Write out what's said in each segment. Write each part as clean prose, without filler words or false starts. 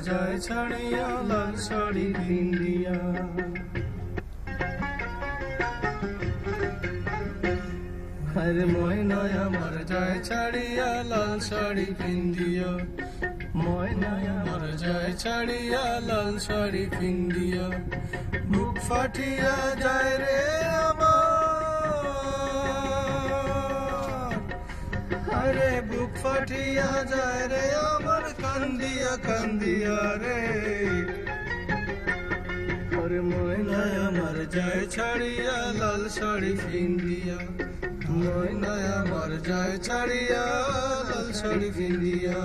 যায় ছাড়িয়া লাল শাড়ি পিন্দিয়া। আরে ময়নায় আমার যায় ছাড়িয়া লাল শাড়ি পিন্দিয়া, ময়নায় আমার যায় ছাড়িয়া লাল শাড়ি পিন্দিয়া। বুক ফাটিয়া যায় রে আমার, আরে বুক ফাটিয়া যায় রে আমার কান্দিয়া কান্দিয়া রে। আরে ময়নায় আমার যায় ছাড়িয়া লাল শাড়ি পিন্দিয়া, ময়নায় আমার যায় ছাড়িয়া লাল শাড়ি পিন্দিয়া।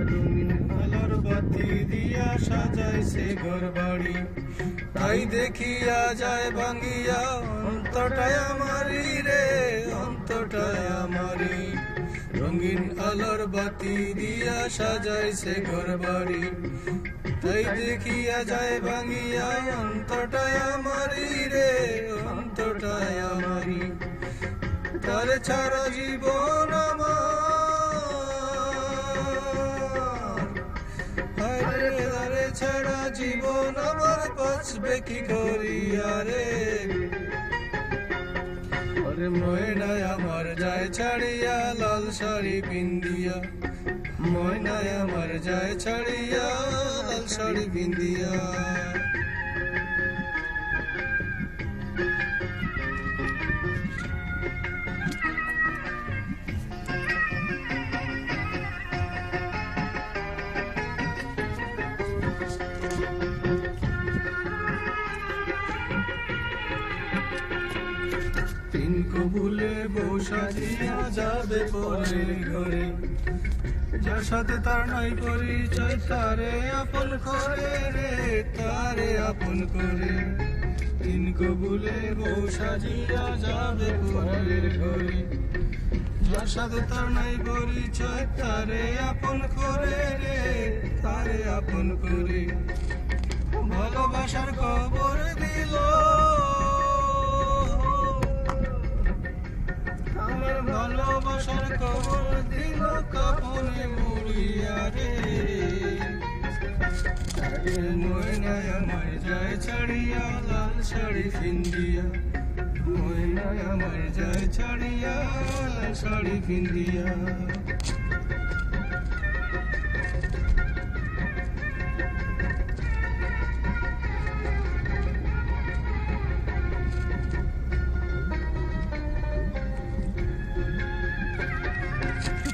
রঙিন আলোর বাতি দিয়া সাজাইছে ঘর বাড়ি, তাই দেখিয়া যায় ভাঙ্গিয়া অন্তটায় আমারি রে, অন্তটায় আমারি। রঙিন আলোর বাতি দিয়া সাজাইছে ঘর বাড়ি, তাই দেখিয়া যায় ভাঙ্গিয়া অন্তটায় আমারি রে, অন্তটায় আমারি। তার ছাড়া জীবন আমার, তারে ছাড়া জীবন আমার বাঁচবে কি করিয়া রে। আরে ময়নায় আমার যায় ছাড়িয়া লাল শাড়ি পিন্দিয়া, ময়নায় আমার যায় ছাড়িয়া লাল শাড়ি পিন্দিয়া। তিন কবুলে বউ সাজিয়া যাবে পরের ঘরে, যার সাথে তার নাই পরিচয় তারে আপন করে রে, তারে আপন করে। তিন কবুলে বউ সাজিয়া যাবে পরের ঘরে, যার সাথে তার নাই পরিচয় তারে আপন করে রে, তারে আপন করে। ভালোবাসার খবর দিল আমার, ভালোবাসার খবর দিল কাপনে মুড়িয়া রে। ময়নায় আমার যায় ছাড়িয়া লাল শাড়ি পিন্দিয়া, ময়নায় আমার যায় ছাড়িয়া লাল শাড়ি পিন্দিয়া।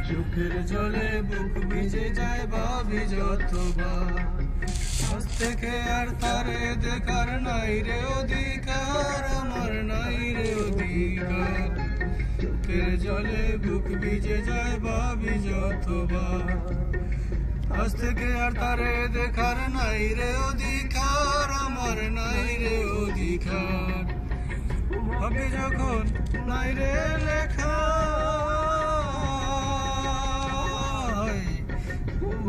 চোখের জলে বুক ভিজে যায় ভাবি যতবার, আজ থেকে আর তারে দেখার নাই রে অধিকার, আমার নাই রে অধিকার। চোখের জলে বুক ভিজে যায় ভাবি যতবার, আজ থেকে আর তারে দেখার নাই রে অধিকার, আমার নাই রে অধিকার। ভাবি যখন নাই রে লেখা,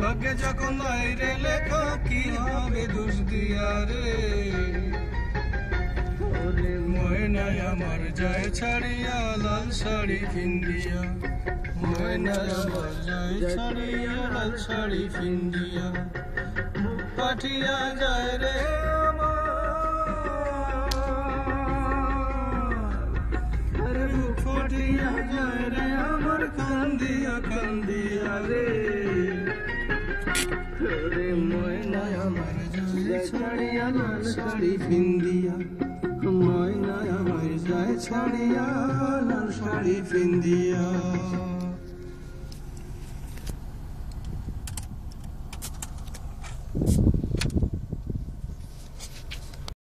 ভাগ্যে যখন নাই রে লেখা কি হবে দোষ দিয়া রে। ময়নায় আমার যায় ছাড়িয়া লাল শাড়ি পিন্দিয়া, ময়নায় আমার যায় ছাড়িয়া লাল শাড়ি পিন্দিয়া। বুক পাঠিয়া যায় রে আমার, বুক পাঠিয়া যায় রে আমার কান্দিয়া কান্দিয়া রে। ময়নায় আমার যায় ছাড়িয়া লাল শাড়ি পিন্দিয়া, ময়নায় আমার যায় ছাড়িয়া লাল শাড়ি পিন্দিয়া।